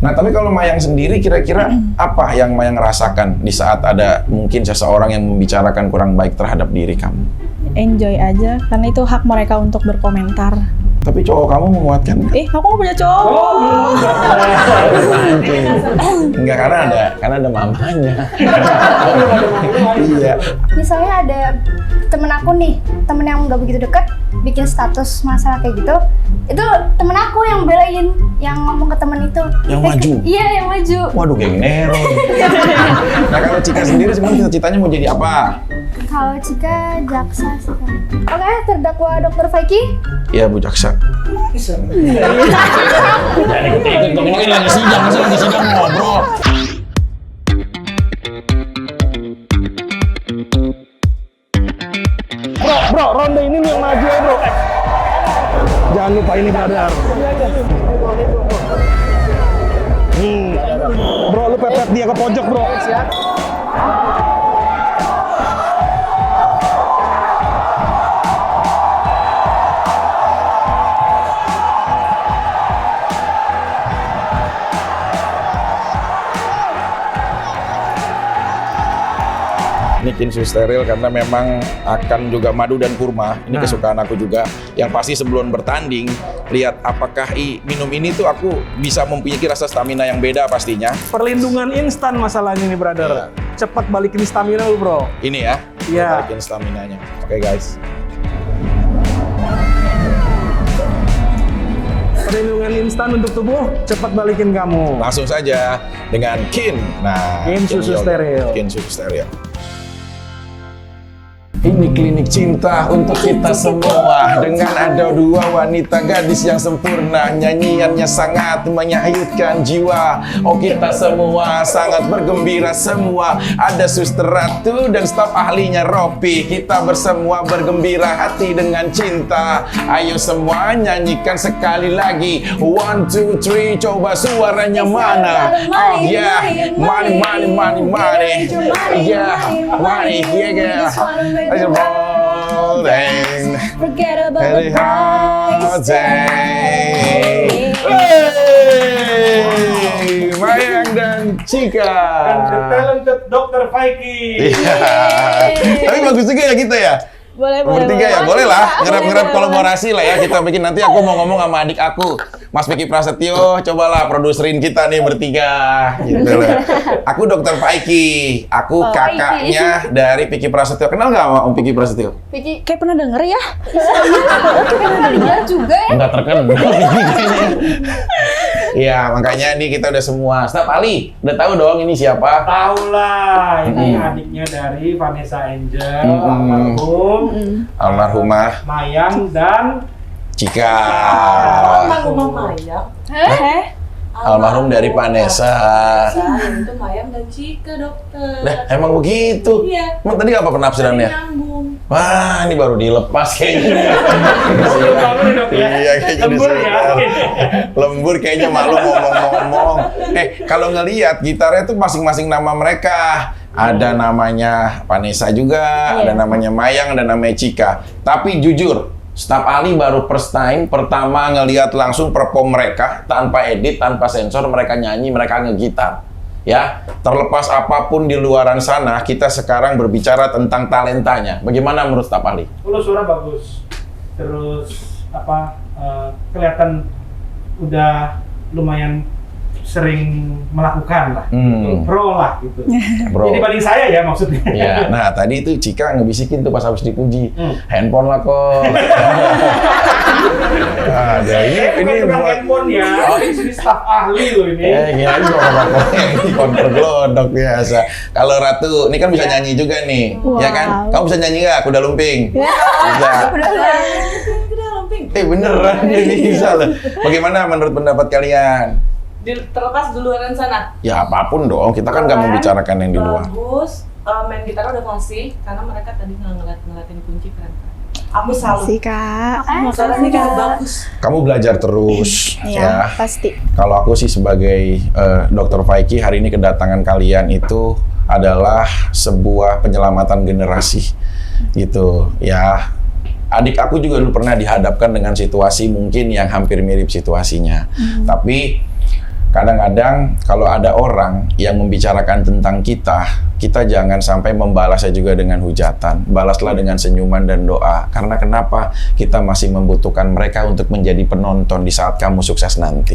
Nah, tapi kalau Mayang sendiri kira-kira apa yang Mayang rasakan di saat ada mungkin seseorang yang membicarakan kurang baik terhadap diri kamu? Enjoy aja, karena itu hak mereka untuk berkomentar. Tapi cowok kamu menguatkan? Aku nggak punya cowok. Enggak, karena ada mamanya. Iya. Misalnya ada temen aku nih, temen yang nggak begitu deket, bikin status masalah kayak gitu, itu temen aku yang belain, yang ngomong ke temen itu. Yang maju? Iya, yang maju. Waduh, geng Nero. Nah, kalau Cika sendiri sebenarnya cita-citanya mau jadi apa? Kalau Cika jaksa sih kan. Oke, terdakwa Dr. Faiki. Iya, Bu Jaksa. Jangan ikut-ikut, ngomongin lagi sidang, ngobrol. Bro, ronde ini nih yang maju ya bro. Jangan lupa ini brother. Bro, lu pepet dia ke pojok bro. Ini kinsu steril karena memang akan juga madu dan kurma. Ini kesukaan aku juga. Yang pasti sebelum bertanding, lihat apakah minum ini tuh aku bisa mempunyai rasa stamina yang beda pastinya. Perlindungan instan masalahnya nih brother. Cepat balikin stamina lu bro. Ini ya, Iya. balikin staminanya. Oke guys. Perlindungan instan untuk tubuh, cepat balikin kamu. Langsung saja dengan Kin. Nah, Kin susu steril. Kin susu steril. Ini klinik cinta untuk kita semua. Dengan ada dua wanita gadis yang sempurna, nyanyiannya sangat menyahutkan jiwa. Oh, kita semua sangat bergembira semua. Ada Suster Ratu dan staf ahlinya Ropi. Kita bersemua bergembira hati dengan cinta. Ayo semua nyanyikan sekali lagi. 1, 2, 3, coba suaranya mana? Oh yeah, money, money, money, money. Yeah, money, yeah, yeah. Rolling, Forget about very the hard price day. tag. Hey, Mayang dan Cika. The talented Dr. Faiki. Iya. Tapi bagus juga ya kita ya. Boleh. Bertiga ya, boleh lah. Ngerap-ngerap kolaborasi lah ya. Kita bikin nanti aku mau ngomong sama adik aku, Mas Vicky Prasetyo. Cobalah produserin kita nih bertiga. Gitu loh. Aku Dr. Faiki. Aku kakaknya dari Vicky Prasetyo. Kenal nggak sama Om Vicky Prasetyo? Vicky, Kayak pernah denger ya? pernah lihat juga ya? Enggak terkenal kayaknya. Iya, makanya nih kita udah semua. Staf Ali, udah tahu dong ini siapa? Tahu lah, ini adiknya dari Vanessa Angel, almarhum, Almarhumah Mayang dan Cika. Almarhumah Mayang. Almarhum dari Vanessa. Yang itu Mayang dan Cika, dokter. Nah, emang begitu? Iya. Emang tadi apa penafsirannya? Nyambung. Wah, ini baru dilepas kayaknya. Lembur ya, dok ya? Iya, kayaknya Lembur ya? disiapkan. Lembur kayaknya malu ngomong-ngomong. Kalau ngelihat gitarnya tuh masing-masing nama mereka. Ada namanya Vanessa juga, ada namanya Mayang, ada namanya Cika. Tapi jujur, Staf Ali baru first time pertama ngelihat langsung perform mereka tanpa edit, tanpa sensor, mereka nyanyi, mereka ngegitar. Ya, terlepas apapun di luaran sana, kita sekarang berbicara tentang talentanya. Bagaimana menurut Staf Ali? Lu suara bagus. Terus kelihatan udah lumayan sering melakukan lah, pro lah gitu. Bro. Jadi banding saya ya maksudnya. Ya, nah tadi itu Cika ngebisikin tuh pas habis dipuji, handphone lah kok. Ada ini bukan buat handphone ya, ini sini staf ahli loh ini. gila juga pokoknya ini konter glodok biasa. Kalau Ratu, ini kan bisa nyanyi juga nih, ya kan? Kamu bisa nyanyi nggak? Kuda lumping? Bisa. Beneran ini bisa loh. Bagaimana menurut pendapat kalian? Terlepas di luaran sana. Ya apapun dong, kita kan nggak membicarakan yang di luar. Bagus, main gitar udah fasih karena mereka tadi ngeliatin kunci keren. Aku salut. Sih kak. Suaranya juga bagus. Kamu belajar terus, Iya, ya. pasti. Kalau aku sih sebagai Dr. Faiki, hari ini kedatangan kalian itu adalah sebuah penyelamatan generasi, gitu. Ya, adik aku juga dulu pernah dihadapkan dengan situasi mungkin yang hampir mirip situasinya. Tapi kadang-kadang kalau ada orang yang membicarakan tentang kita jangan sampai membalasnya juga dengan hujatan. Balaslah dengan senyuman dan doa. Karena kenapa? Kita masih membutuhkan mereka untuk menjadi penonton di saat kamu sukses nanti.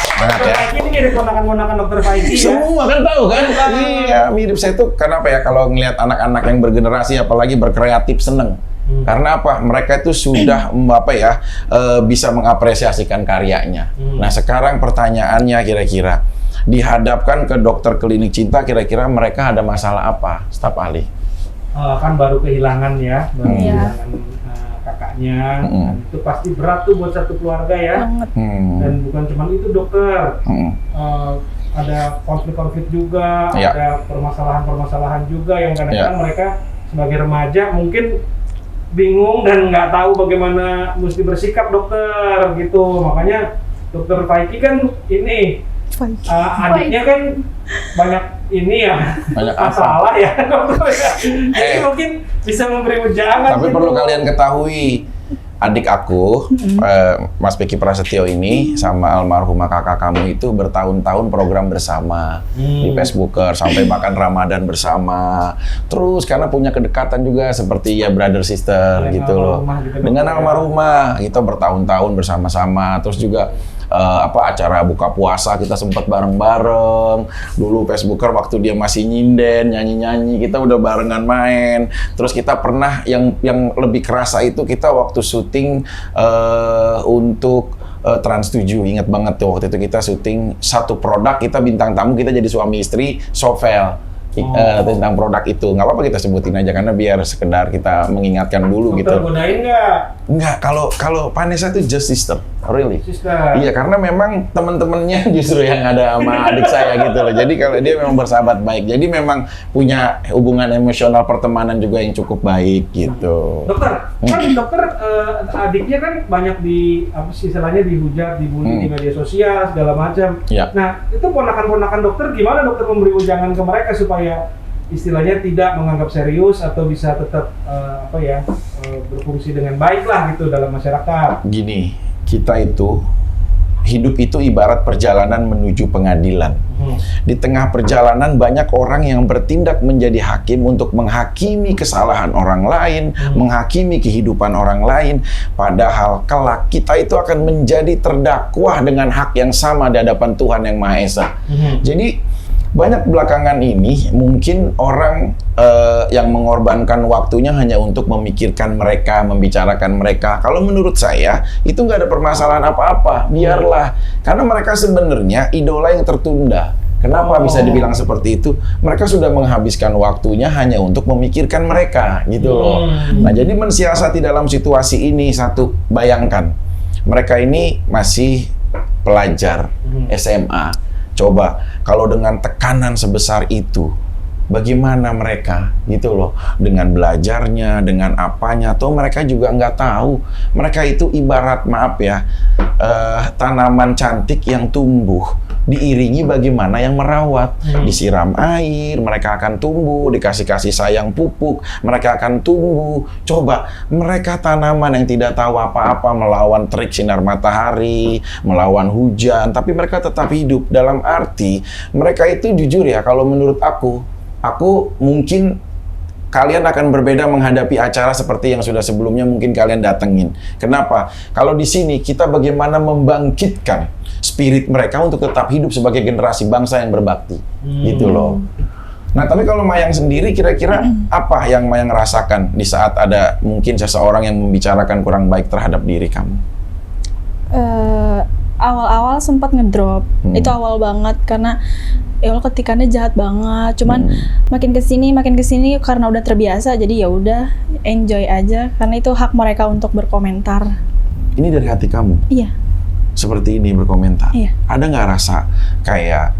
Semangat ya. Ini mirip ponakan-ponakan dokter Faiki ya. Semua kan tahu kan? Iya, mirip. Saya tuh kenapa ya kalau ngelihat anak-anak yang bergenerasi apalagi berkreatif seneng. Karena apa? Mereka itu sudah bisa mengapresiasikan karyanya. Nah, sekarang pertanyaannya kira-kira dihadapkan ke dokter klinik cinta, kira-kira mereka ada masalah apa? Staf ahli. Kan baru kehilangan ya, Iya. kehilangan kakaknya. Dan itu pasti berat tuh buat satu keluarga ya. Banget. Dan bukan cuma itu dokter. Ada konflik-konflik juga, Iya. ada permasalahan-permasalahan juga yang kadang-kadang mereka sebagai remaja mungkin bingung dan nggak tahu bagaimana mesti bersikap dokter gitu. Makanya dokter Faiki kan ini adiknya kan banyak ini ya, Banyak apa? masalah ya dokter ya. Jadi mungkin bisa memberi ujangan. Tapi gitu. perlu kalian ketahui, adik aku, Mas Peki Prasetyo ini sama almarhumah kakak kamu itu bertahun-tahun program bersama di Facebooker sampai makan Ramadan bersama. Terus karena punya kedekatan juga seperti ya brother sister Dengan gitu loh. almarhumah gitu, Dengan dokter, ya. almarhumah kita bertahun-tahun bersama-sama. Terus juga acara buka puasa kita sempat bareng-bareng. Dulu Facebooker waktu dia masih nyinden, nyanyi-nyanyi, kita udah barengan main. Terus kita pernah yang lebih kerasa itu kita waktu syuting untuk Trans 7, ingat banget tuh waktu itu kita syuting satu produk, kita bintang tamu, kita jadi suami istri, Sovel. Tentang produk itu, nggak apa-apa kita sebutin aja karena biar sekedar kita mengingatkan dulu dokter gitu. godain nggak? Enggak, kalau Vanessa itu just sister, really. Sister. Iya, karena memang teman-temannya justru yang ada sama adik saya gitu loh. Jadi kalau dia memang bersahabat baik, jadi memang punya hubungan emosional pertemanan juga yang cukup baik gitu. Dokter, kan dokter adiknya kan banyak istilahnya dihujat, dibully di media sosial segala macam. Ya. Nah, itu ponakan-ponakan dokter gimana dokter memberi ujangan ke mereka supaya istilahnya tidak menganggap serius atau bisa tetap berfungsi dengan baik lah gitu dalam masyarakat. Gini, kita itu hidup itu ibarat perjalanan menuju pengadilan. Di tengah perjalanan banyak orang yang bertindak menjadi hakim untuk menghakimi kesalahan orang lain, menghakimi kehidupan orang lain. Padahal kelak kita itu akan menjadi terdakwa dengan hak yang sama di hadapan Tuhan Yang Maha Esa. Jadi banyak belakangan ini mungkin orang yang mengorbankan waktunya hanya untuk memikirkan mereka, membicarakan mereka. Kalau menurut saya itu nggak ada permasalahan apa-apa, biarlah. Karena mereka sebenarnya idola yang tertunda. Kenapa bisa dibilang seperti itu? Mereka sudah menghabiskan waktunya hanya untuk memikirkan mereka, gitu loh. Nah, jadi mensiasati dalam situasi ini satu, bayangkan mereka ini masih pelajar SMA. Coba kalau dengan tekanan sebesar itu, bagaimana mereka gitu loh, dengan belajarnya, dengan apanya, atau mereka juga nggak tahu. Mereka itu ibarat tanaman cantik yang tumbuh, diiringi bagaimana yang merawat, disiram air, mereka akan tumbuh, dikasih kasih sayang pupuk, mereka akan tumbuh. Coba mereka tanaman yang tidak tahu apa-apa melawan terik sinar matahari, melawan hujan, tapi mereka tetap hidup. Dalam arti mereka itu jujur ya, kalau menurut aku mungkin kalian akan berbeda menghadapi acara seperti yang sudah sebelumnya mungkin kalian datengin. Kenapa? Kalau di sini kita bagaimana membangkitkan spirit mereka untuk tetap hidup sebagai generasi bangsa yang berbakti. Gitu loh. Nah, tapi kalau Mayang sendiri kira-kira apa yang Mayang rasakan di saat ada mungkin seseorang yang membicarakan kurang baik terhadap diri kamu? Awal-awal sempat ngedrop. Itu awal banget karena ya Allah ketikannya jahat banget. Cuman makin kesini karena udah terbiasa, jadi ya udah enjoy aja karena itu hak mereka untuk berkomentar. Ini dari hati kamu? Iya. Seperti ini berkomentar. Iya. Ada nggak rasa kayak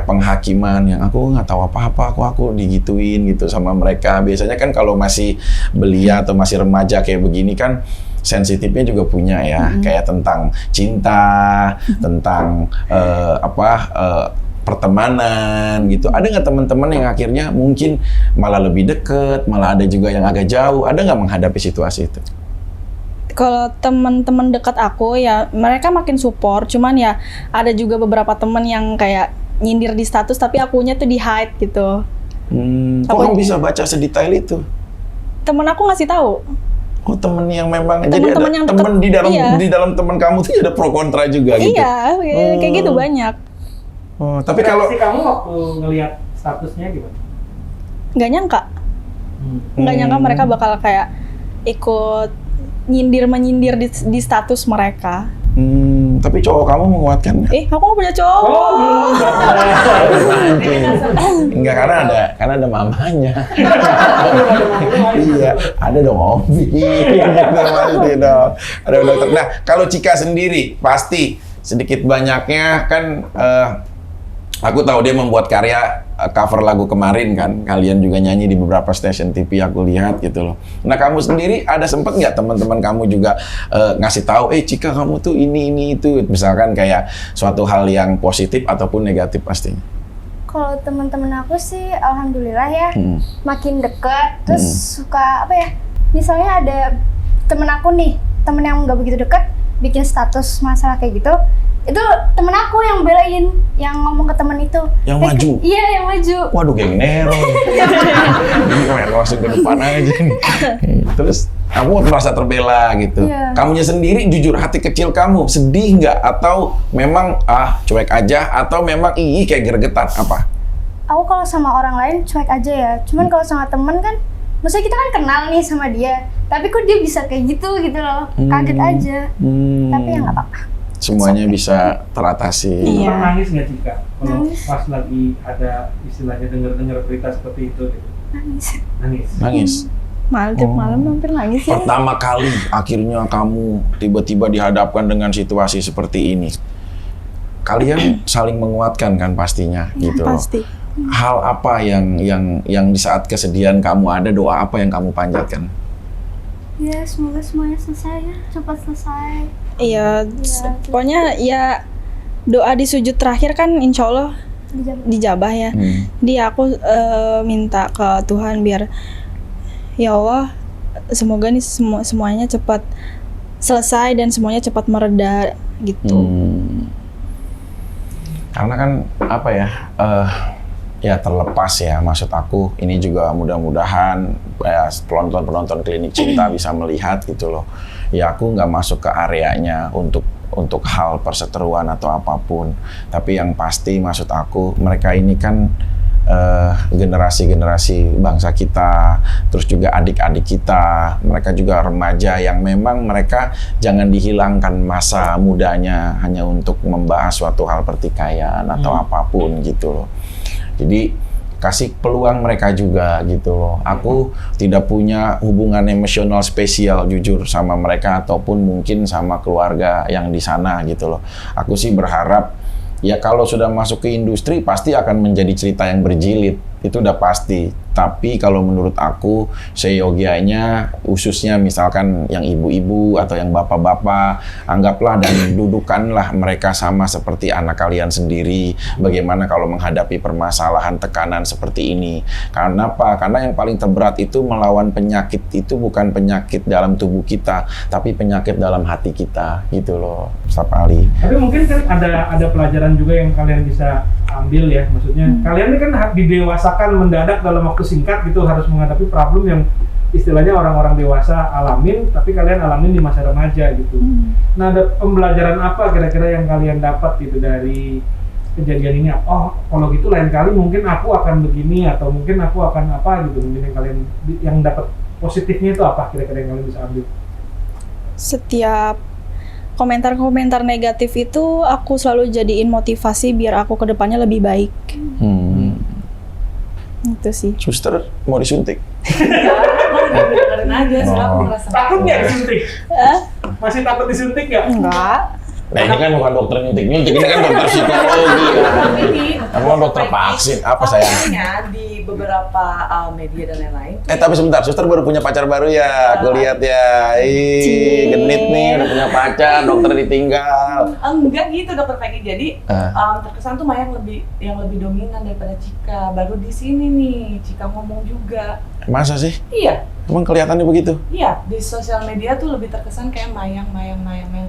penghakiman yang aku nggak tahu apa-apa, aku digituin gitu sama mereka? Biasanya kan kalau masih belia atau masih remaja kayak begini kan sensitifnya juga punya ya, kayak tentang cinta, tentang pertemanan gitu. Ada nggak teman-teman yang akhirnya mungkin malah lebih deket, malah ada juga yang agak jauh? Ada nggak menghadapi situasi itu? Kalau teman-teman dekat aku ya mereka makin support, cuman ya ada juga beberapa teman yang kayak nyindir di status tapi akunya tuh di hide gitu. Kok kamu bisa baca sedetail itu? Temen aku ngasih tahu. Oh, temen yang memang Temen-temen yang deket, temen di dalam iya. di dalam temen kamu tuh ada pro kontra juga gitu. Iya, kayak gitu banyak. Oh, tapi kalau Reaksi kamu waktu ngelihat statusnya gimana? Nggak nyangka, nggak nyangka mereka bakal kayak ikut nyindir-menyindir di status mereka. tapi cowok kamu menguatkan nggak? Aku nggak punya cowok. Enggak, karena ada mamanya. Iya, ada dong Ovi. Pasti dong. Ada dokter. Nah, kalau Cika sendiri pasti sedikit banyaknya kan aku tahu dia membuat karya cover lagu kemarin kan. Kalian juga nyanyi di beberapa stasiun TV aku lihat gitu loh. Nah, kamu sendiri ada sempet nggak teman-teman kamu juga ngasih tahu, Cika kamu tuh ini itu, misalkan kayak suatu hal yang positif ataupun negatif pastinya? Kalau teman-teman aku sih, alhamdulillah ya, makin deket. Terus suka apa ya? Misalnya ada temen aku nih, temen yang nggak begitu deket, bikin status masalah kayak gitu. Itu temen aku yang belain, yang ngomong ke temen itu. Yang maju? Iya, yang maju. Waduh, geng Nero. Ini langsung ke depan aja nih. Terus kamu merasa terbela gitu. Iya. Kamunya sendiri, jujur hati kecil kamu sedih nggak? Atau memang cuek aja? Atau memang kayak gregetan apa? Aku kalau sama orang lain cuek aja ya. Cuman kalau sama temen kan, maksudnya kita kan kenal nih sama dia. Tapi kok dia bisa kayak gitu loh. Kaget aja. Tapi ya nggak apa-apa. Semuanya bisa teratasi. Iya. Pernah nangis nggak Cika? Kalau Nangis. pas lagi ada istilahnya dengar berita seperti itu gitu. Nangis. Malam tiap malam hampir nangis ya. Pertama kali akhirnya kamu tiba-tiba dihadapkan dengan situasi seperti ini. Kalian saling menguatkan kan pastinya gitu loh. Pasti. Hal apa yang di saat kesedihan kamu ada, doa apa yang kamu panjatkan? Ya, semoga semuanya selesai ya. Cepat selesai. Iya, pokoknya ya doa di sujud terakhir kan insya Allah dijabah ya. Jadi aku minta ke Tuhan biar ya Allah semoga nih semuanya cepat selesai dan semuanya cepat mereda gitu. Karena kan apa ya, ya terlepas ya, maksud aku ini juga mudah-mudahan ya, penonton Klinik Cinta bisa melihat gitu loh. Ya aku nggak masuk ke areanya untuk hal perseteruan atau apapun, tapi yang pasti maksud aku mereka ini kan generasi bangsa kita, terus juga adik-adik kita, mereka juga remaja yang memang mereka jangan dihilangkan masa mudanya hanya untuk membahas suatu hal pertikaian atau apapun gitu loh. Jadi kasih peluang mereka juga gitu loh. Aku tidak punya hubungan emosional spesial jujur sama mereka ataupun mungkin sama keluarga yang di sana gitu loh. Aku sih berharap ya kalau sudah masuk ke industri pasti akan menjadi cerita yang berjilid, itu udah pasti. Tapi kalau menurut aku seyogianya khususnya misalkan yang ibu-ibu atau yang bapak-bapak, anggaplah dan dudukanlah mereka sama seperti anak kalian sendiri. Bagaimana kalau menghadapi permasalahan tekanan seperti ini? Karena apa? Karena yang paling terberat itu melawan penyakit itu bukan penyakit dalam tubuh kita, tapi penyakit dalam hati kita gitu loh, Ustaz Ali. Tapi mungkin kan ada pelajaran juga yang kalian bisa ambil ya, maksudnya kalian ini kan didewasakan mendadak dalam waktu singkat gitu, harus menghadapi problem yang istilahnya orang-orang dewasa alamin, tapi kalian alamin di masa remaja gitu. Nah, ada pembelajaran apa kira-kira yang kalian dapat gitu dari kejadian ini? Oh, kalau gitu lain kali mungkin aku akan begini atau mungkin aku akan apa gitu. Mungkin yang kalian yang dapat positifnya itu apa kira-kira yang kalian bisa ambil? Setiap komentar-komentar negatif itu aku selalu jadiin motivasi biar aku kedepannya lebih baik. Itu sih. Suster mau disuntik? Dengerin aja, soalnya aku ngerasa Takut nggak disuntik? Masih takut disuntik nggak? Enggak. Nah ini kan bukan dokter nyuntik, ini kan dokter psikologi. Kamu kan dokter vaksin, apa sayang? Makanya di beberapa media dan lain-lain tuh Tapi sebentar, suster baru punya pacar baru ya, aku lihat ya. Genit nih, udah punya pacar, dokter ditinggal. enggak gitu dokter Peggy. Jadi terkesan tuh Maya yang lebih dominan daripada Cika. Baru di sini nih Cika ngomong juga. Masa sih? Iya, Emang kelihatannya begitu? iya. Di sosial media tuh lebih terkesan kayak mayang.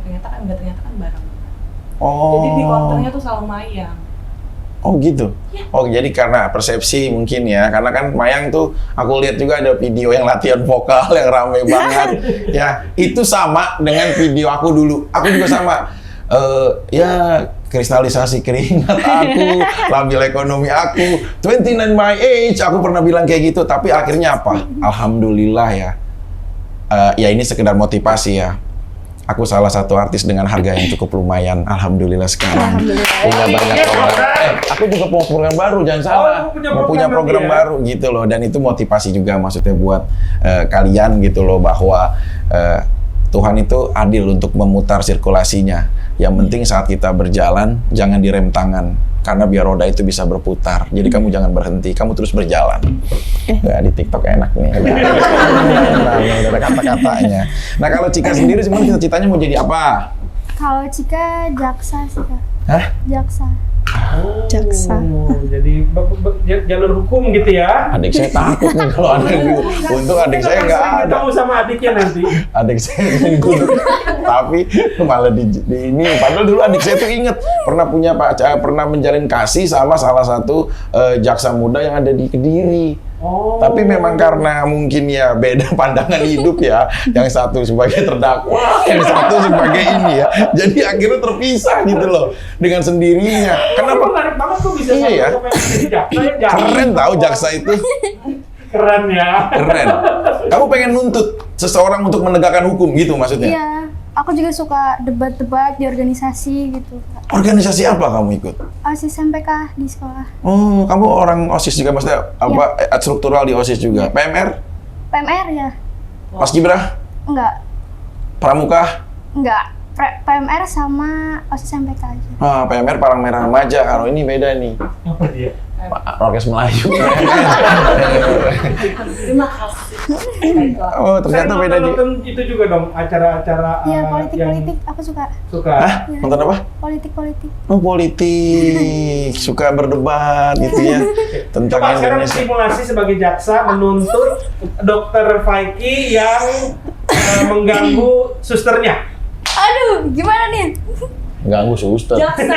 Ternyata kan enggak, ternyata kan barang. Oh. Jadi di counternya tuh selalu mayang. Oh gitu. Iya. Oh jadi karena persepsi mungkin ya. Karena kan Mayang tuh aku lihat juga ada video yang latihan vokal yang rame banget. Ya itu sama dengan video aku dulu. Aku juga sama. Ya kristalisasi keringat aku, labil ekonomi aku, 29 my age. Aku pernah bilang kayak gitu. Tapi akhirnya apa? Alhamdulillah ya. Ya ini sekedar motivasi ya. Aku salah satu artis dengan harga yang cukup lumayan. Alhamdulillah sekarang punya banyak program. Aku juga mau program baru, jangan salah. Mau punya program baru gitu loh. Dan itu motivasi juga maksudnya buat kalian gitu loh bahwa Tuhan itu adil untuk memutar sirkulasinya. Yang penting saat kita berjalan jangan direm tangan. Karena biar roda itu bisa berputar. Jadi kamu jangan berhenti, kamu terus berjalan. Nah, di TikTok enak nih. Nah, ada kata-katanya. Nah, kalau Cika sendiri sebenarnya cita-citanya mau jadi apa? Kalau Cika jaksa sih Kak. Hah? Jaksa. Jaksa. Jadi jalur hukum gitu ya. Adik saya takut nih kalau ada gitu. Untung adik saya nggak ada. Ketemu sama adiknya nanti. Adik saya duduk. Tapi malah di ini. Padahal dulu adik saya tuh inget pernah menjalin kasih sama salah satu jaksa muda yang ada di Kediri. Oh. Tapi memang karena mungkin ya beda pandangan hidup ya, yang satu sebagai terdakwa, yang satu sebagai ini ya, jadi akhirnya terpisah gitu loh dengan sendirinya. Kenapa menarik banget kok bisa Iya. sampai jadi jaksa ya? Keren tahu jaksa itu, Keren ya. keren. Kamu pengen nuntut seseorang untuk menegakkan hukum gitu maksudnya? Iya, aku juga suka debat-debat di organisasi gitu Kak. Organisasi apa kamu ikut? OSIS MPK di sekolah. Oh, kamu orang OSIS juga maksudnya apa? Struktural di OSIS juga. PMR? PMR ya? Paskibra? Enggak, Pramuka? enggak. PMR sama OSIS MPK aja. Ah, PMR Palang Merah Remaja. Kalau ini beda nih. Apa dia? Orkes Melayu. Terima kasih. Oh, ternyata beda di. nonton itu juga dong acara-acara Iya, yang politik-politik aku suka. suka. Hah? Nonton apa? Politik-politik. Oh, politik. Suka berdebat gitu ya tentang Coba sekarang Indonesia. simulasi sebagai jaksa menuntut Dokter Faiki yang mengganggu susternya. Aduh, gimana nih? Ganggu suster. Jaksa.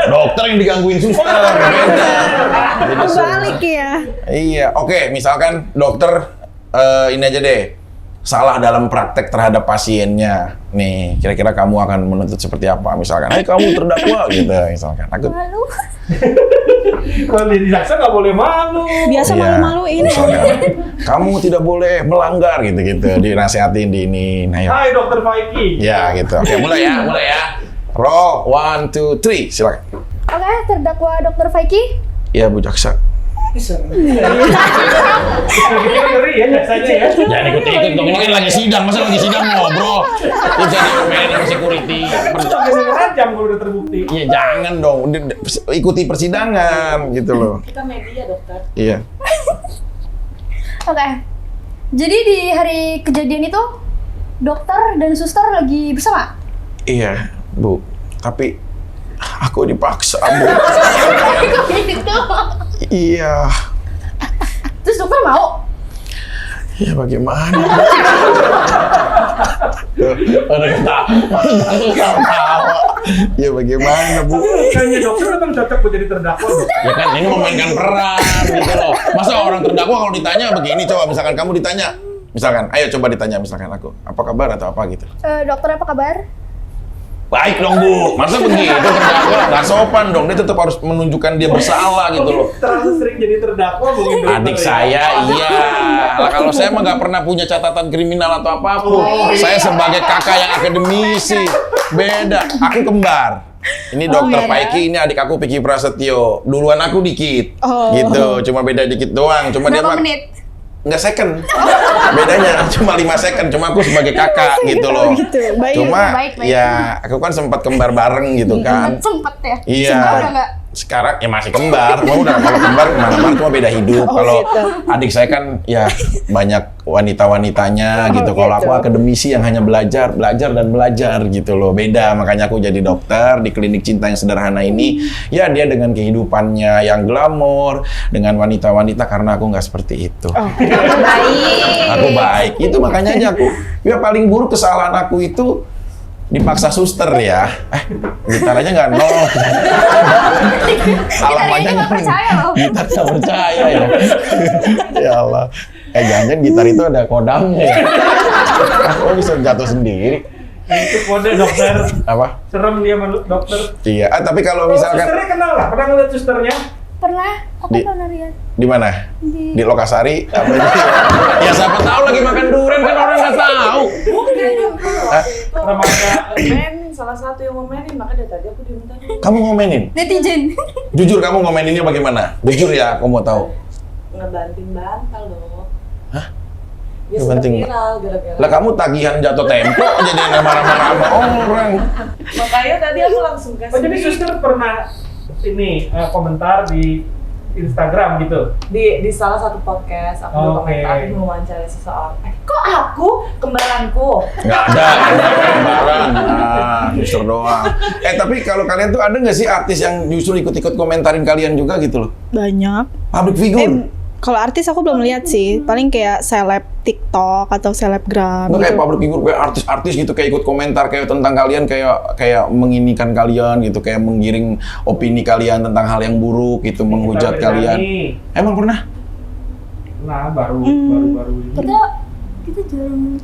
Dokter yang digangguin suster. Beda. Jadi Kebalik ya. Iya, oke. Misalkan dokter ini aja deh, salah dalam praktek terhadap pasiennya. Nih, kira-kira kamu akan menuntut seperti apa? Misalkan, kamu terdakwa gitu. Misalkan, aku. Malu. Kalau di jaksa nggak boleh malu. Biasa Iya, malu-maluin. misalkan, kamu tidak boleh melanggar gitu-gitu. Dinasehatin di ini. Nah, ya. Hai Dokter Faiki. Ya gitu. Oke, mulai ya. Roll, 1, 2, 3, silakan. Oke, terdakwa Dokter Faiki. Ya, Bu Jaksa. Ngeri ya jaksanya ya. Jangan ikut-ikut dong, ini kan lagi sidang, masa lagi sidang ngobrol? Itu jadi main security. Jam kalau udah terbukti. Iya, jangan dong. Ikuti persidangan gitu loh. Kita media, dokter. Iya. Oke. Jadi di hari kejadian itu dokter dan suster lagi bersama. Iya, Bu. Tapi aku dipaksa, Bu. Gitu. Iya. Terus dokter mau? Ya bagaimana? Ada ketawa. Ya bagaimana, Bu? Kayaknya dokter memang cocok buat jadi terdakwa. Dok. Ya kan ini memainkan peran gitu loh. Masa orang terdakwa kalau ditanya begini, coba misalkan kamu ditanya. Misalkan, ayo coba ditanya misalkan aku, apa kabar atau apa gitu. Dokter apa kabar? Baik dong, Bu. Masa begitu terdakwa? Nggak sopan dong. Dia tetap harus menunjukkan dia bersalah gitu loh. Terlalu sering jadi terdakwa mungkin dokter Adik ya? saya, iya. Lah, kalau saya mah nggak pernah punya catatan kriminal atau apapun. Oh, iya. Saya sebagai kakak yang akademisi. Beda. Aku kembar. Ini Dokter beda. Paiki, ini adik aku Piki Prasetyo. Duluan aku dikit. Oh. Gitu. Cuma beda dikit doang. Cuma dia Berapa mah menit? nggak second. Bedanya cuma 5 second. Cuma aku sebagai kakak gitu loh. Gitu. Baik. Cuma baik. ya aku kan sempat kembar bareng gitu kan. Sempet ya? Iya. Sebentar udah nggak? sekarang ya masih kembar. Udah kalau kembar kemana-mana cuma beda hidup. Kalau adik saya kan ya banyak wanita-wanitanya gitu. Kalau aku akademisi yang hanya belajar dan belajar gitu loh. Beda, makanya aku jadi dokter di klinik cinta yang sederhana ini. Ya dia dengan kehidupannya yang glamor, dengan wanita-wanita, karena aku nggak seperti itu. Aku baik. Itu makanya aja aku. Ya paling buruk kesalahan aku itu dipaksa suster ya. Gitar aja nggak nol. Alamannya nggak percaya loh. Gitar nggak percaya ya. Ya Allah. Jangan-jangan gitar itu ada kodamnya ya. Kok bisa jatuh sendiri? Itu kode dokter. Apa? Serem dia sama dokter. Iya. Tapi kalau misalkan Susternya kenal nggak? Pernah ngeliat susternya? Pernah, aku pernah lihat di mana? Di Lokasari? Apa itu? Ya siapa tahu lagi makan durian kan orang nggak tahu. Mungkin juga waktu itu Remaja. men salah satu yang ngomelin, makanya dari tadi aku diminta dulu. Kamu ngomenin? netizen. Jujur kamu ngomeninnya bagaimana? Jujur ya, aku mau tahu. Ngebanting bantal dong. Hah? Ya Ngebanting sempat viral gara-gara. Lah kamu tagihan jatuh tempo jadi marah-marah sama orang. Makanya tadi aku langsung kasih. Oh, jadi suster pernah ini komentar di Instagram gitu? Di salah satu podcast aku komentar, aku mewawancarai seseorang. Kok aku kembaranku? Nggak ada kembaran. Nah, suster doang. Tapi kalau kalian tuh ada nggak sih artis yang justru ikut-ikut komentarin kalian juga gitu loh? Banyak. Public figure? Kalau artis aku belum lihat sih, paling kayak seleb TikTok atau selebgram. Nggak kayak gitu. public figure, kayak artis-artis gitu, kayak ikut komentar kayak tentang kalian, kayak menginikan kalian gitu, kayak menggiring opini kalian tentang hal yang buruk gitu, menghujat kalian. Emang pernah? Nah, baru ini.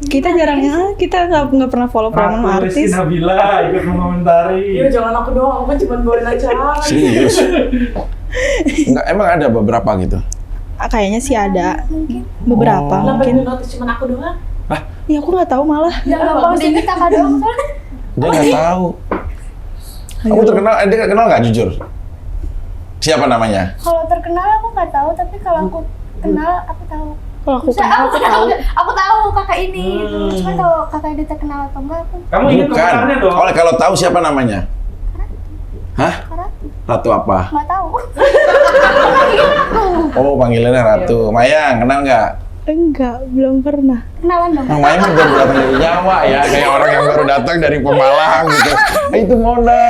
Kita nggak pernah follow sama Rizky artis. Nabila ikut mengomentari. Iya jangan aku doang, aku kan cuma bawain acara. Serius? Enggak, emang ada beberapa gitu? Kayaknya sih ada beberapa Kenapa mungkin. yang notice cuma aku doang? Ya aku nggak tahu malah. Ya kalau dia kakak doang soalnya. Dia nggak tahu. Kamu terkenal, dia nggak kenal nggak jujur? Siapa namanya? Kalau terkenal aku nggak tahu, tapi kalau aku kenal aku tahu. Kalau aku Maksudnya kenal aku tahu. Aku tahu kakak ini gitu. Cuma kalau kakak ini terkenal atau enggak aku Kamu ingat komentarnya dong? Kalau tahu siapa namanya? Hah? Ratu apa? nggak tahu. Oh, panggilannya Ratu. Mayang, kenal nggak? Enggak, belum pernah. Kenalan dong. Nah, Mayang baru datang dari Jawa ya, kayak orang yang baru datang dari Pemalang gitu. Itu Mona.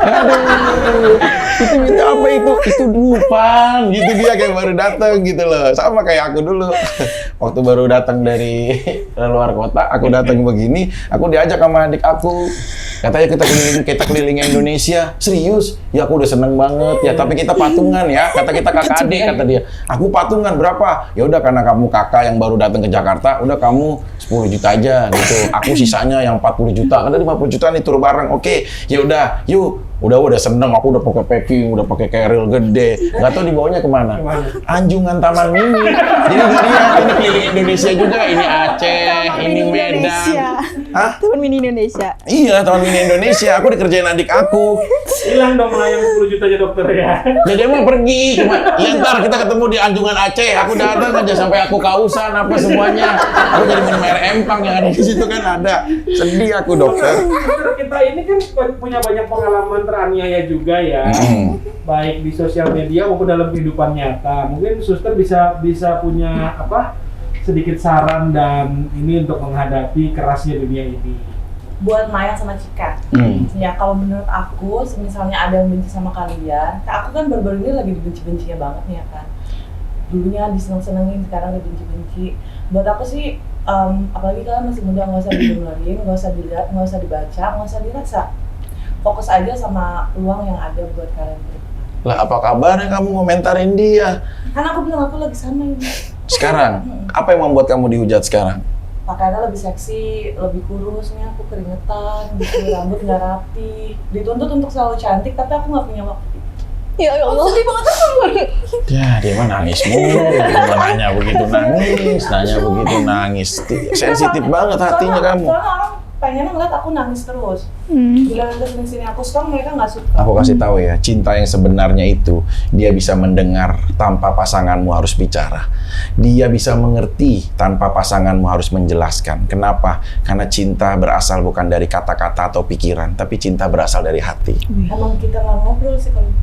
Aduh, itu apa itu? Itu Dufan, gitu dia kayak baru datang gitu loh. Sama kayak aku dulu. Waktu baru datang dari luar kota, aku datang begini, aku diajak sama adik aku. Katanya kita keliling Indonesia. Serius? Ya aku udah seneng banget ya, tapi kita patungan ya. Kata kita kakak adik, kata dia. Aku patungan berapa? Ya udah karena kamu kakak yang baru datang ke Jakarta, udah kamu 10 juta aja gitu. Aku sisanya yang 40 juta. Kan tadi 50 juta nih tur bareng. Oke, ya udah, yuk. Udah seneng, aku udah pakai packing, udah pakai carrier gede. Nggak tahu dibawanya kemana? Anjungan Taman Mini. Jadi dia ini keliling Indonesia juga. Ini Aceh, ini Medan. Hah? Taman Mini Indonesia. Iya, Taman Mini Indonesia. Aku dikerjain adik aku. Hilang dong melayang 10 juta aja dokter ya. Jadi emang pergi. Cuma, ya ntar kita ketemu di Anjungan Aceh. Aku datang aja sampai aku kausan apa semuanya. Aku jadi minum air empang yang ada di situ kan ada. Sedih aku dokter. Dokter kita ini kan punya banyak pengalaman teraniaya juga ya, baik di sosial media maupun dalam kehidupan nyata. Mungkin suster bisa punya apa sedikit saran dan ini untuk menghadapi kerasnya dunia ini. Buat Maya sama Cika, ya kalau menurut aku, misalnya ada yang benci sama kalian, aku kan baru-baru ini lagi dibenci-bencinya banget nih ya kan. Dulunya diseneng-senengin, sekarang dibenci-benci. Buat aku sih, apalagi kalian masih muda, nggak usah didengerin, nggak usah dilihat, nggak usah dibaca, nggak usah dirasa. Fokus aja sama uang yang ada buat kalian. Lah apa kabarnya kamu ngomentarin dia? Kan aku bilang aku lagi sama ini. Sekarang, apa yang membuat kamu dihujat sekarang? Pakaiannya lebih seksi, lebih kurus nih, aku keringetan, gitu, rambut nggak rapi. Dituntut untuk selalu cantik, tapi aku nggak punya waktu. Ya Allah. Sedih banget Ya, dia mah nangis mulu. Nanya begitu nangis. Sensitif banget hatinya kamu. Soalnya orang pengennya ngeliat aku nangis terus. Bila sini aku strong, mereka nggak suka. Aku kasih tahu ya, cinta yang sebenarnya itu dia bisa mendengar tanpa pasanganmu harus bicara. Dia bisa mengerti tanpa pasanganmu harus menjelaskan. Kenapa? Karena cinta berasal bukan dari kata-kata atau pikiran, tapi cinta berasal dari hati. Emang kita nggak ngobrol sih kalau.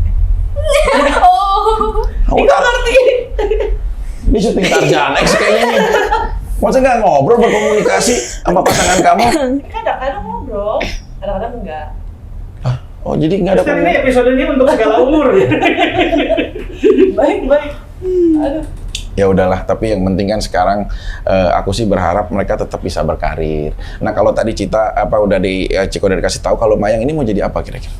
Kamu ngerti? Ini syuting Tarzan X kayaknya nih. Masa nggak ngobrol, berkomunikasi sama pasangan kamu? Kadang-kadang ngobrol, kadang-kadang enggak. Oh, jadi nggak ada Terus kan ini episode ini untuk segala umur ya. Baik. Aduh. Ya udahlah, tapi yang penting kan sekarang aku sih berharap mereka tetap bisa berkarir. Nah, kalau tadi Cita udah di Ciko udah dikasih tahu kalau Mayang ini mau jadi apa kira-kira?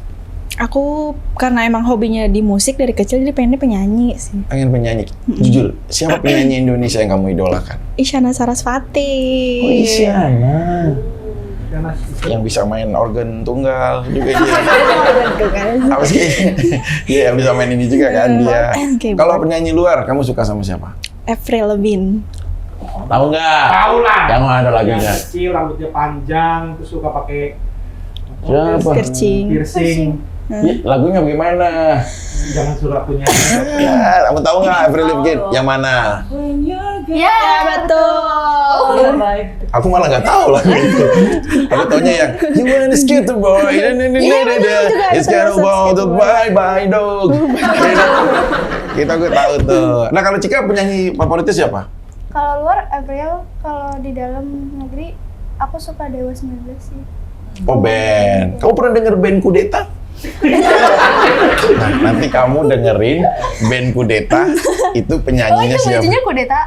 Aku karena emang hobinya di musik dari kecil jadi pengennya penyanyi sih. Pengen penyanyi. Jujur, siapa penyanyi Indonesia yang kamu idolakan? Isyana Sarasvati. Oh, Isyana. Karena Yang bisa main organ tunggal juga dia. Apa sih? Iya, yang bisa main ini juga kan dia. Kayak Kalau penyanyi luar, kamu suka sama siapa? Avril Lavigne. Tahu nggak? tahu lah. Yang mana Yang lagunya? kecil, rambutnya panjang, terus suka pakai Siapa? Piercing. Ya, lagunya bagaimana? Jangan suruh aku nyanyi. Ya, kamu tahu nggak Avril Lavigne? Yang mana? When you're good. Ya, Oh, baik. Aku malah nggak tahu lagu itu. Aku taunya yang You wanna skate the boy, it's kind of about the bye dog. Kita gue tahu tuh. Nah, kalau Cika penyanyi favoritnya siapa? kalau luar Avril, kalau di dalam negeri aku suka Dewa 19 sih. Oh, band. Kamu pernah denger band Kudeta? Nah, nanti kamu dengerin band Kudeta, itu penyanyinya itu siapa? bajunya kudeta.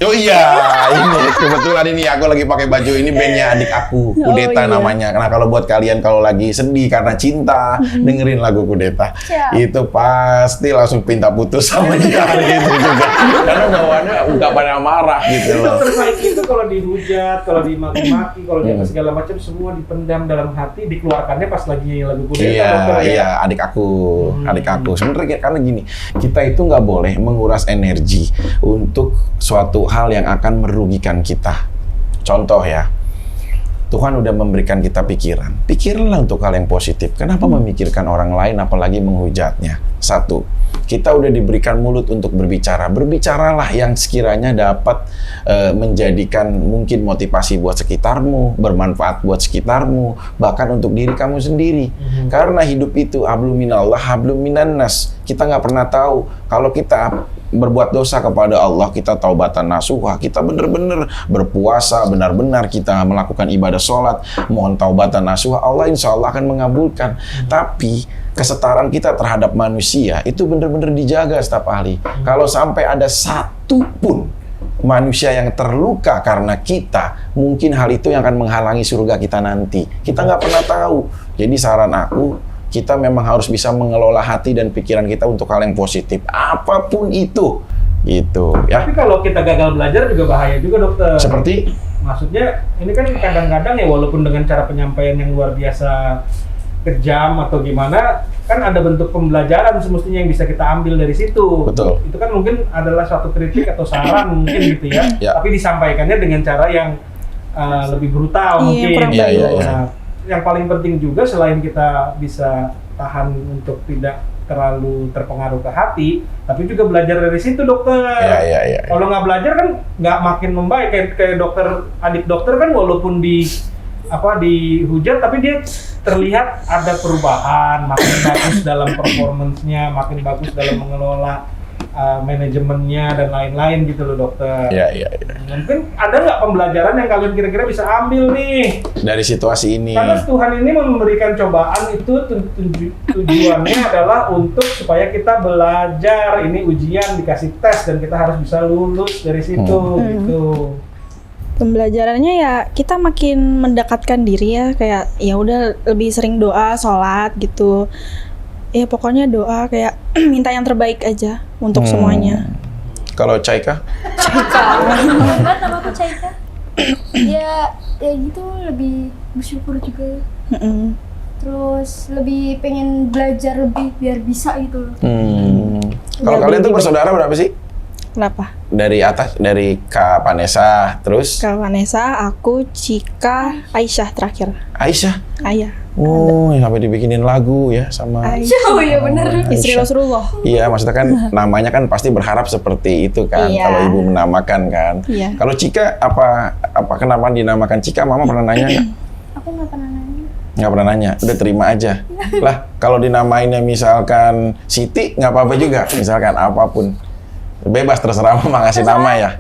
Oh iya, ini kebetulan ini aku lagi pakai baju ini bandnya adik aku, Kudeta iya. namanya. Nah, kalau buat kalian kalau lagi sedih karena cinta, dengerin lagu Kudeta. Siap. Itu pasti langsung pinta putus sama dia gitu juga. Karena bawaannya nggak pada marah gitu loh. Dokter Faiki itu kalau dihujat, kalau dimaki-maki, kalau dia segala macam semua dipendam dalam hati, dikeluarkannya pas lagi lagu kudeta. Iya, dokter, ya? iya, adik aku. Sebenarnya karena gini, kita itu nggak boleh menguras energi untuk suatu hal yang akan merugikan kita. Contoh ya, Tuhan udah memberikan kita pikiran. Pikirlah untuk hal yang positif. Kenapa memikirkan orang lain, apalagi menghujatnya? Satu, kita udah diberikan mulut untuk berbicara. Berbicaralah yang sekiranya dapat menjadikan mungkin motivasi buat sekitarmu, bermanfaat buat sekitarmu, bahkan untuk diri kamu sendiri. Karena hidup itu hablum minallah, hablum minannas. Kita nggak pernah tahu kalau kita berbuat dosa kepada Allah, kita taubatan nasuha, kita benar-benar berpuasa, benar-benar kita melakukan ibadah sholat, mohon taubatan nasuha, Allah insya Allah akan mengabulkan. Tapi kesetaraan kita terhadap manusia itu benar-benar dijaga, staf ahli. Kalau sampai ada satu pun manusia yang terluka karena kita, mungkin hal itu yang akan menghalangi surga kita nanti. Kita nggak pernah tahu. Jadi saran aku, kita memang harus bisa mengelola hati dan pikiran kita untuk hal yang positif, apapun itu, gitu ya. Tapi kalau kita gagal belajar juga bahaya juga dokter. Seperti, Maksudnya ini kan kadang-kadang ya walaupun dengan cara penyampaian yang luar biasa kejam atau gimana, kan ada bentuk pembelajaran semestinya yang bisa kita ambil dari situ. Betul. Itu kan mungkin adalah suatu kritik atau saran mungkin gitu ya. Ya. Tapi disampaikannya dengan cara yang lebih brutal Iya, mungkin. kurang Iya, iya, iya. Nah, yang paling penting juga selain kita bisa tahan untuk tidak terlalu terpengaruh ke hati, tapi juga belajar dari situ dokter. Iya. Kalau nggak belajar kan nggak makin membaik. Kayak dokter, adik dokter kan walaupun dihujat tapi dia terlihat ada perubahan, makin bagus dalam performance-nya, makin bagus dalam mengelola manajemennya dan lain-lain gitu loh dokter. Iya. Mungkin ada nggak pembelajaran yang kalian kira-kira bisa ambil nih? Dari situasi ini. Karena Tuhan ini memberikan cobaan itu tujuannya adalah untuk supaya kita belajar. Ini ujian, dikasih tes dan kita harus bisa lulus dari situ gitu. Pembelajarannya ya kita makin mendekatkan diri ya, kayak ya udah lebih sering doa, sholat gitu. Ya pokoknya doa kayak minta yang terbaik aja untuk semuanya. Kalau Caika? Kan nama aku Caika. Ya gitu, lebih bersyukur juga. Terus lebih pengen belajar lebih biar bisa gitu loh. Kalau kalian tuh bersaudara berapa sih? Kenapa? Dari atas, dari Kak Vanessa, terus Kak Vanessa, aku, Cika, Aisyah terakhir. Aisyah. Ayah. Oh, sampai dibikinin lagu ya sama Aisyah. Oh iya bener. Istri Rasulullah. Iya, maksudnya kan namanya kan pasti berharap seperti itu kan, Iya. kalau ibu menamakan kan. Iya. Kalau Cika apa kenapa dinamakan Cika? Mama pernah nanya nggak? Aku nggak pernah nanya. Nggak pernah nanya, udah terima aja. Lah, kalau dinamainnya misalkan Siti nggak apa-apa juga, misalkan apapun. Bebas terserah mama ngasih nama ya.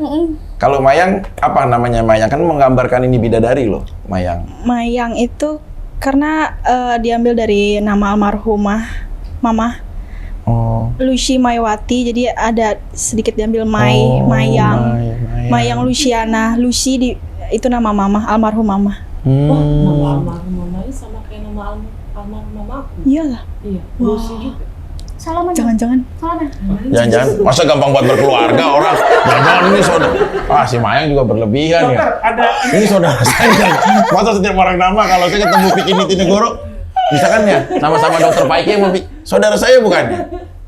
Kalau Mayang apa namanya Mayang? Kan menggambarkan ini bidadari loh, Mayang. Mayang itu karena diambil dari nama almarhumah Mama Oh. Lucy Maywati, jadi ada sedikit diambil Mayang. Mayang. Mayang Luciana, Lucy itu nama Mama, almarhum Mama. Oh, nama almarhum mamanya sama kayak nama almarhum mama aku. Iyalah. Iya, Lucy juga. Salaman. Jangan-jangan. Salaman. Jangan-jangan, masa gampang buat berkeluarga orang? Jangan ini saudara. Si Mayang juga berlebihan ya. Dokter, ada Ini saudara saya. Masa setiap orang nama kalau saya ketemu Piki Nitinegoro, misalkan ya sama-sama dokter Paiki yang saudara saya bukan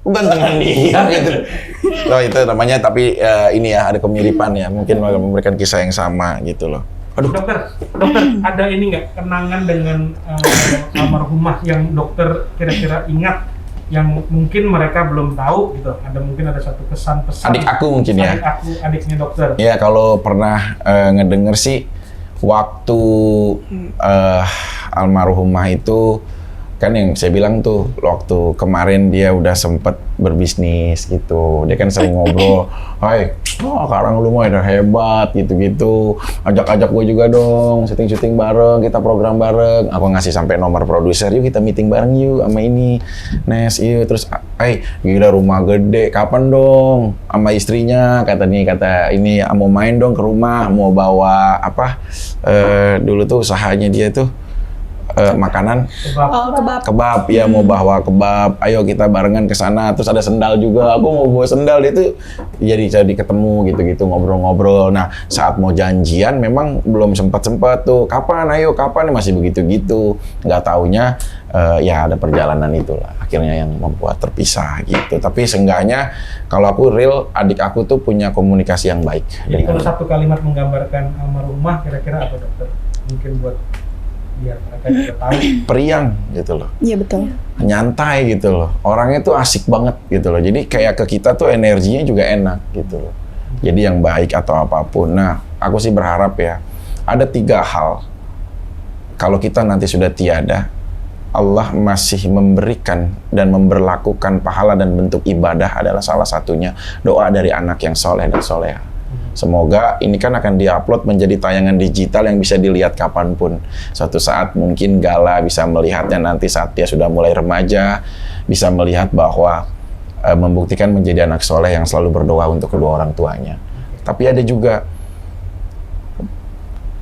dengan dia gitu. Loh itu namanya tapi ini ya ada kemiripan ya. Mungkin memberikan kisah yang sama gitu loh. Aduh. dokter, ada ini nggak kenangan dengan almarhumah yang dokter kira-kira ingat yang mungkin mereka belum tahu gitu? Mungkin ada satu kesan-pesan. Adik aku mungkin ya. Adiknya dokter. Ya kalau pernah ngedenger sih waktu almarhumah itu kan yang saya bilang tuh waktu kemarin dia udah sempet berbisnis gitu, dia kan sering ngobrol, hai, sekarang lu mah udah hebat gitu-gitu, ajak-ajak gue juga dong, syuting-syuting bareng, kita program bareng, aku ngasih sampai nomor produser, yuk kita meeting bareng yuk sama ini, Nes, yuk, terus, gila rumah gede, kapan dong, sama istrinya, kata ini mau main dong ke rumah, mau bawa apa, dulu tuh usahanya dia tuh, makanan kebab ya, mau bawa kebab, ayo kita barengan ke sana, terus ada sendal juga, aku mau bawa sendal, itu jadi ketemu gitu-gitu ngobrol-ngobrol. Nah saat mau janjian memang belum sempat tuh, kapan masih begitu-gitu, nggak taunya ya ada perjalanan itulah akhirnya yang membuat terpisah gitu. Tapi seenggaknya kalau aku real, adik aku tuh punya komunikasi yang baik. Jadi kalau satu kalimat menggambarkan almarhumah kira-kira apa dokter? Mungkin buat biar mereka juga tahu. Periang gitu loh. Iya betul. Nyantai gitu loh. Orangnya tuh asik banget gitu loh. Jadi kayak ke kita tuh energinya juga enak gitu loh. Jadi yang baik atau apapun. Nah, aku sih berharap ya ada 3 hal. Kalau kita nanti sudah tiada, Allah masih memberikan dan memberlakukan pahala dan bentuk ibadah adalah salah satunya doa dari anak yang soleh dan soleha. Semoga ini kan akan diupload menjadi tayangan digital yang bisa dilihat kapanpun. Suatu saat mungkin Gala bisa melihatnya nanti saat dia sudah mulai remaja, bisa melihat bahwa membuktikan menjadi anak soleh yang selalu berdoa untuk kedua orang tuanya. Tapi ada juga,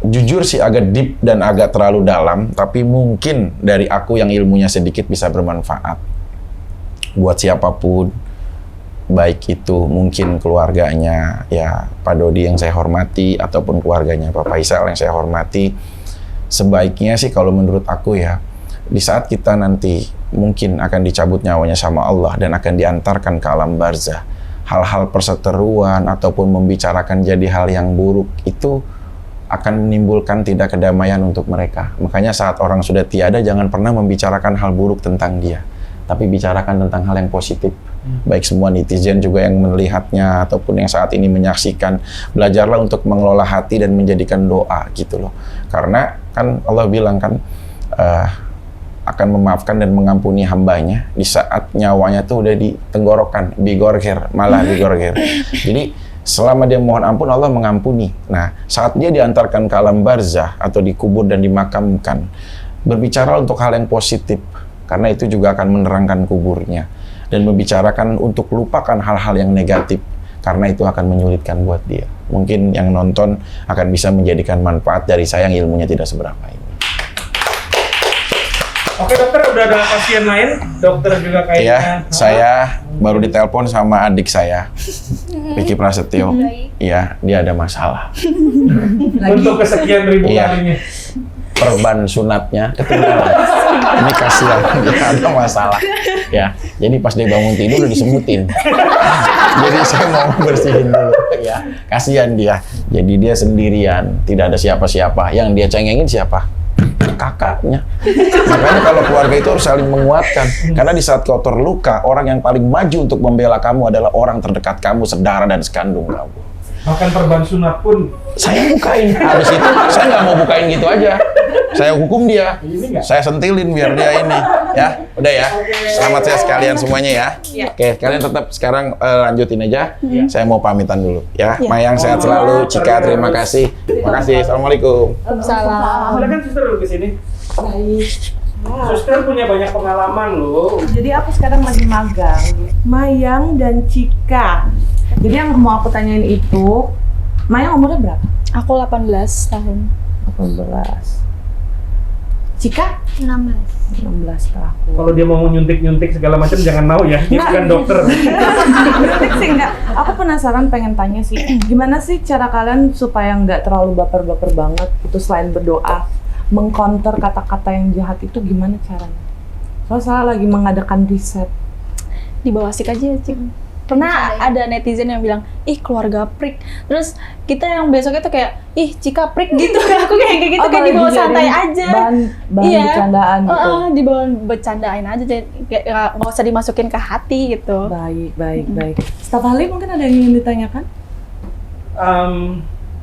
jujur sih agak deep dan agak terlalu dalam, tapi mungkin dari aku yang ilmunya sedikit bisa bermanfaat buat siapapun. Baik itu mungkin keluarganya ya Pak Dodi yang saya hormati ataupun keluarganya Pak Faisal yang saya hormati, sebaiknya sih kalau menurut aku ya, di saat kita nanti mungkin akan dicabut nyawanya sama Allah dan akan diantarkan ke alam barzah, hal-hal perseteruan ataupun membicarakan jadi hal yang buruk itu akan menimbulkan tidak kedamaian untuk mereka. Makanya saat orang sudah tiada, jangan pernah membicarakan hal buruk tentang dia, tapi bicarakan tentang hal yang positif. Baik semua netizen juga yang melihatnya ataupun yang saat ini menyaksikan, belajarlah untuk mengelola hati dan menjadikan doa gitu loh. Karena kan Allah bilang kan akan memaafkan dan mengampuni hambanya di saat nyawanya tuh udah di tenggorokan, bigorger. Jadi selama dia mohon ampun, Allah mengampuni. Nah, saat dia diantarkan ke alam barzah atau dikubur dan dimakamkan, berbicara untuk hal yang positif, karena itu juga akan menerangkan kuburnya. Dan membicarakan untuk lupakan hal-hal yang negatif, karena itu akan menyulitkan buat dia. Mungkin yang nonton akan bisa menjadikan manfaat dari saya yang ilmunya tidak seberapa ini. Oke dokter, udah ada pasien lain? Dokter juga kayaknya. Iya, saya baru ditelepon sama adik saya, Vicky Prasetyo. Iya, dia ada masalah. Untuk kesekian ribu Iya. kalinya. perban sunatnya ketinggalan. Ini kasihan, dia ada masalah. Ya, jadi pas dia bangun tidur udah disemutin. Jadi saya mau bersihin dulu. Ya, kasihan dia. Jadi dia sendirian, tidak ada siapa-siapa. Yang dia cengengin siapa? Kakaknya. Makanya kalau keluarga itu harus saling menguatkan. Karena di saat kau terluka, orang yang paling maju untuk membela kamu adalah orang terdekat kamu, saudara dan sekandung kamu. Bahkan perban sunat pun Saya bukain. Habis itu saya nggak mau bukain gitu aja. Saya hukum dia. Ini nggak? Saya sentilin biar dia ini. Ya, udah ya. Selamat ya sekalian semuanya ya. Oke, kalian tetap sekarang lanjutin aja. Saya mau pamitan dulu ya. Mayang sehat selalu. Cika terima kasih. Terima kasih. Assalamualaikum. Salam. silakan suster dulu ke sini. Baik. Suster punya banyak pengalaman loh. Jadi aku sekarang lagi magang. Mayang dan Cika. Jadi yang mau aku tanyain itu, Mayang umurnya berapa? Aku 18 tahun. 18. Cika? 16. 16 tahun. Kalau dia mau nyuntik-nyuntik segala macam jangan mau ya. Dia bukan dokter. Berarti sih enggak. Aku penasaran pengen tanya sih, gimana sih cara kalian supaya nggak terlalu baper-baper banget itu selain berdoa, mengcounter kata-kata yang jahat itu gimana caranya? Soalnya saya lagi mengadakan riset. Di bawah sik aja, Cik. Pernah ada netizen yang bilang, ih keluarga prik. Terus kita yang besoknya tuh kayak, ih Cika prik gitu. Aku kayak gitu, kayak dibawa santai aja. Bahan bercandaan gitu. Dibawa bercandain aja, jadi kayak nggak usah dimasukin ke hati gitu. Baik. Staf ahli mungkin ada yang ingin ditanyakan?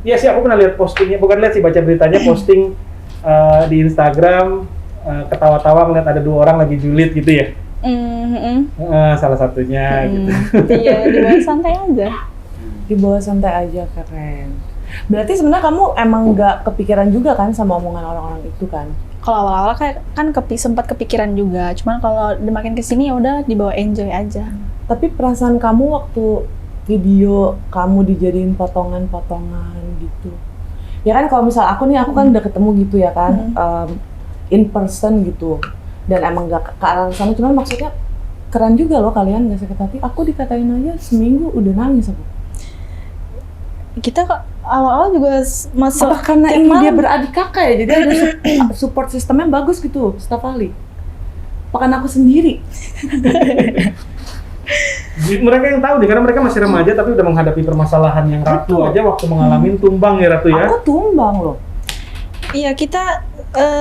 Ya sih aku pernah lihat postingnya, bukan lihat sih baca beritanya posting di Instagram ketawa-tawa ngeliat ada 2 orang lagi julid gitu ya. Salah satunya gitu. Iya, dibawa santai aja. Dibawa santai aja, keren. Berarti sebenarnya kamu emang nggak kepikiran juga kan sama omongan orang-orang itu kan? Kalau awal-awal kan sempat kepikiran juga. Cuman kalau makin kesini ya udah dibawa enjoy aja. Tapi perasaan kamu waktu video kamu dijadiin potongan-potongan gitu. Ya kan kalau misal aku kan udah ketemu gitu ya kan, in person gitu. Dan emang gak ke arah sana, cuman maksudnya keren juga loh kalian gak sakit hati. Aku dikatain aja seminggu udah nangis aku. Kita awal-awal juga masuk. Apa karena tiap ini malam. dia beradik kakak ya, jadi ada support sistemnya bagus gitu, staf ahli. Bahkan aku sendiri. Mereka yang tahu deh, karena mereka masih remaja tapi udah menghadapi permasalahan yang Ratu aja waktu mengalami tumbang ya Ratu ya. Aku tumbang loh. Iya, kita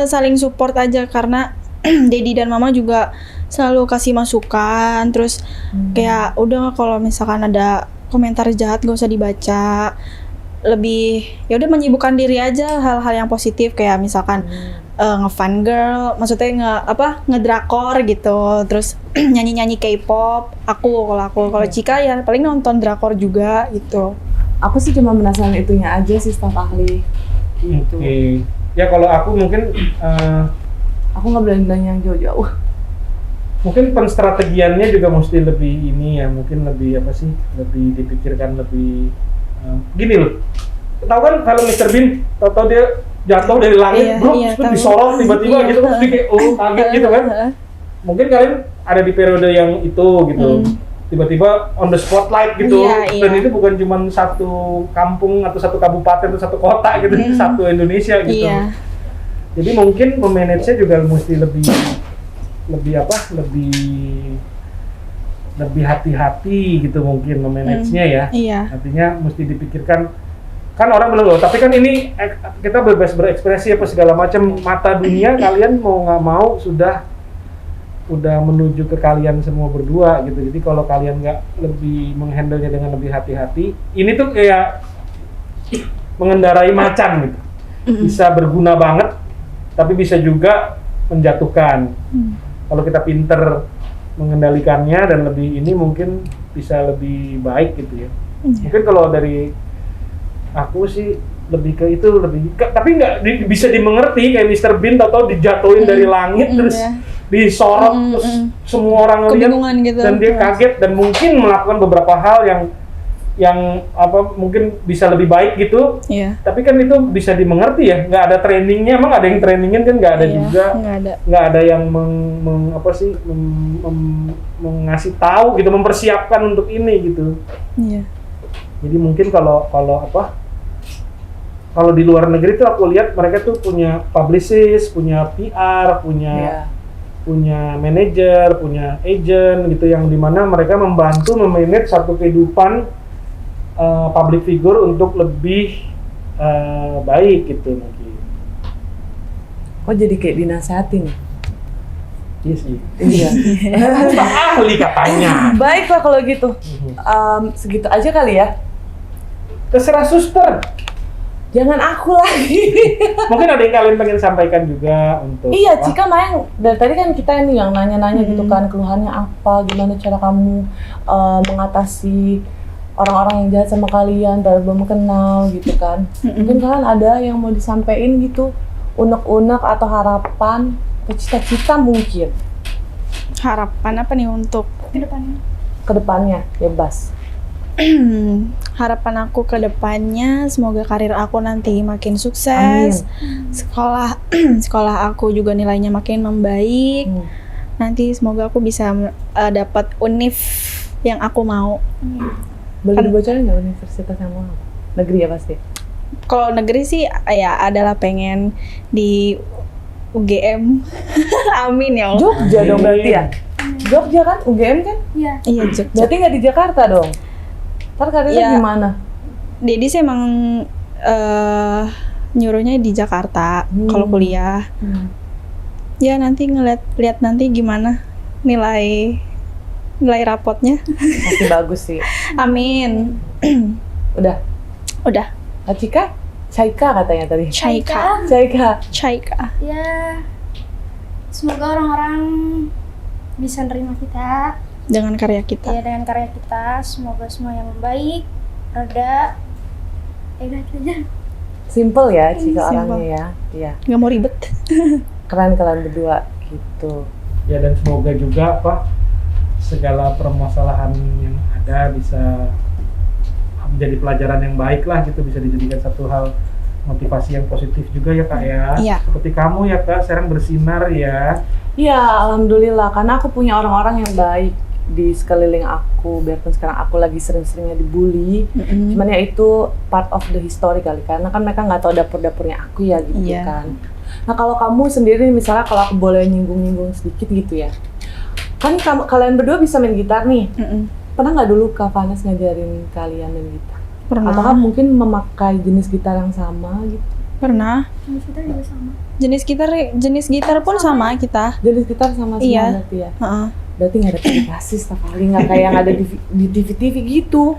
saling support aja karena Dedi dan Mama juga selalu kasih masukan. Terus kayak udah kalau misalkan ada komentar jahat gak usah dibaca. Lebih ya udah menyibukkan diri aja hal-hal yang positif kayak misalkan nge-fan girl, maksudnya ngedrakor gitu. Terus nyanyi-nyanyi K-pop. Kalau Cika ya paling nonton drakor juga gitu. Aku sih cuma penasaran itunya aja sih staf ahli. Gitu. Oke. Ya kalau aku mungkin Aku nggak berani nanya yang jauh-jauh. mungkin penstrategiannya juga mesti lebih ini ya, mungkin lebih lebih dipikirkan lebih gini loh. Tahu kan kalau Mr. Bean, tahu dia jatuh dari langit, terus disorot tiba-tiba gitu, terus dia kayak kaget gitu kan. Mungkin kalian ada di periode yang itu gitu. Tiba-tiba on the spotlight gitu, dan itu bukan cuma satu kampung atau satu kabupaten atau satu kota gitu, satu Indonesia gitu. Jadi mungkin memanage-nya juga mesti lebih hati-hati gitu mungkin memanage-nya ya. Artinya mesti dipikirkan, kan orang bilang loh, tapi kan ini kita bebas berekspresi apa segala macam, mata dunia kalian mau nggak mau udah menuju ke kalian semua berdua gitu. Jadi kalau kalian nggak lebih menghandle-nya dengan lebih hati-hati, ini tuh kayak mengendarai macan gitu. Bisa berguna banget, tapi bisa juga menjatuhkan. Kalau kita pinter mengendalikannya dan lebih ini mungkin bisa lebih baik gitu ya. Mungkin kalau dari aku sih lebih ke itu, tapi nggak bisa dimengerti kayak Mr. Bean atau dijatuhin dari langit terus disorot terus semua orang ngeliat gitu. Dan dia kaget dan mungkin melakukan beberapa hal yang mungkin bisa lebih baik gitu. Tapi kan itu bisa dimengerti ya, nggak ada trainingnya. Emang ada yang trainingin kan? Nggak ada juga. Nggak ada yang mengasih tahu gitu, mempersiapkan untuk ini gitu. Jadi mungkin kalau kalau di luar negeri tuh aku lihat mereka tuh punya publicist, punya PR, Iya. punya manajer, punya agent gitu yang dimana mereka membantu memanage satu kehidupan public figure untuk lebih baik gitu mungkin. Oh jadi kayak dinasehatin ya? Iya sih. Iya. Ahli katanya. Baiklah kalau gitu. Segitu aja kali ya. Terserah suster. Jangan aku lagi. Mungkin ada yang kalian pengen sampaikan juga untuk Iya, apa? Cika Mayang, dari tadi kan kita ini yang nanya-nanya gitu kan, keluhannya apa, gimana cara kamu mengatasi orang-orang yang jahat sama kalian, belum kenal gitu kan. Mungkin kalian ada yang mau disampaikan gitu, unek-unek atau harapan, atau cita-cita mungkin Harapan apa nih untuk ke depannya, bebas. harapan aku ke depannya, semoga karir aku nanti makin sukses. Sekolah aku juga nilainya makin membaik. Nanti semoga aku bisa dapat univ yang aku mau. Boleh dibocorin nggak universitas yang mau? Negeri ya pasti? Kalau negeri sih ya adalah pengen di UGM. Amin ya Allah. Jogja dong berarti ya? Jogja kan? UGM kan? Iya. Iya Jogja. Berarti nggak di Jakarta dong? Ntar karirnya Iya. gimana? Dedi sih emang nyuruhnya di Jakarta kalau kuliah. Ya nanti lihat nanti gimana nilai rapotnya. Pasti bagus sih. Amin. Udah. Udah. Cika? Caika katanya tadi. Caika. Caika. Ya, semoga orang-orang bisa nerima kita. Dengan karya kita. Ya, dengan karya kita, semoga semua yang baik, reda. Udah gitu aja. Simple ya Cika Simple. orangnya ya. Iya. Nggak mau ribet. Keren kalian berdua gitu. Ya dan semoga juga segala permasalahan yang ada bisa menjadi pelajaran yang baik lah gitu, bisa dijadikan satu hal motivasi yang positif juga ya Kak ya. Iya. Seperti kamu ya Kak, sekarang bersinar ya. Iya, alhamdulillah karena aku punya orang-orang yang baik di sekeliling aku, biarpun sekarang aku lagi sering-seringnya dibully. Cuman ya itu part of the history kali, karena kan mereka nggak tahu dapur-dapurnya aku ya gitu Iya. kan. Nah kalau kamu sendiri misalnya, kalau aku boleh nyinggung-nyinggung sedikit gitu ya, kan kalian berdua bisa main gitar nih. Pernah nggak dulu Kak Vanes ngajarin kalian main gitar? Pernah. Atau kan mungkin memakai jenis gitar yang sama gitu? Pernah. Jenis kita juga sama. Jenis gitar pun sama kita. Jenis gitar sama semua Iya. berarti ya? Heeh. Berarti nggak ada aplikasi, paling nggak kayak yang ada di TV-TV gitu.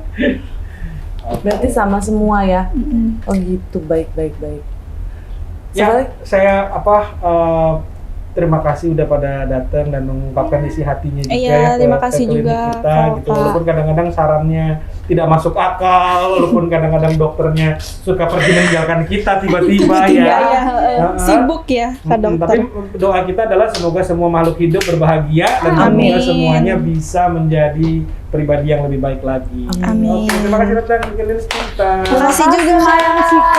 Berarti sama semua ya? Oh gitu, baik. Ya, saya terima kasih udah pada datang dan mengungkapkan isi hatinya juga Iya, ya terima kasih klinik juga, kita gitu. Kak. Walaupun kadang-kadang sarannya tidak masuk akal, walaupun kadang-kadang dokternya suka pergi meninggalkan kita tiba-tiba ya. Iya, sibuk ya Kak Tapi dokter. doa kita adalah semoga semua makhluk hidup berbahagia dan Amin. semoga semuanya bisa menjadi pribadi yang lebih baik lagi. Amin. Oke, terima kasih datang ke klinik kita. Terima kasih juga. Sayang Cika.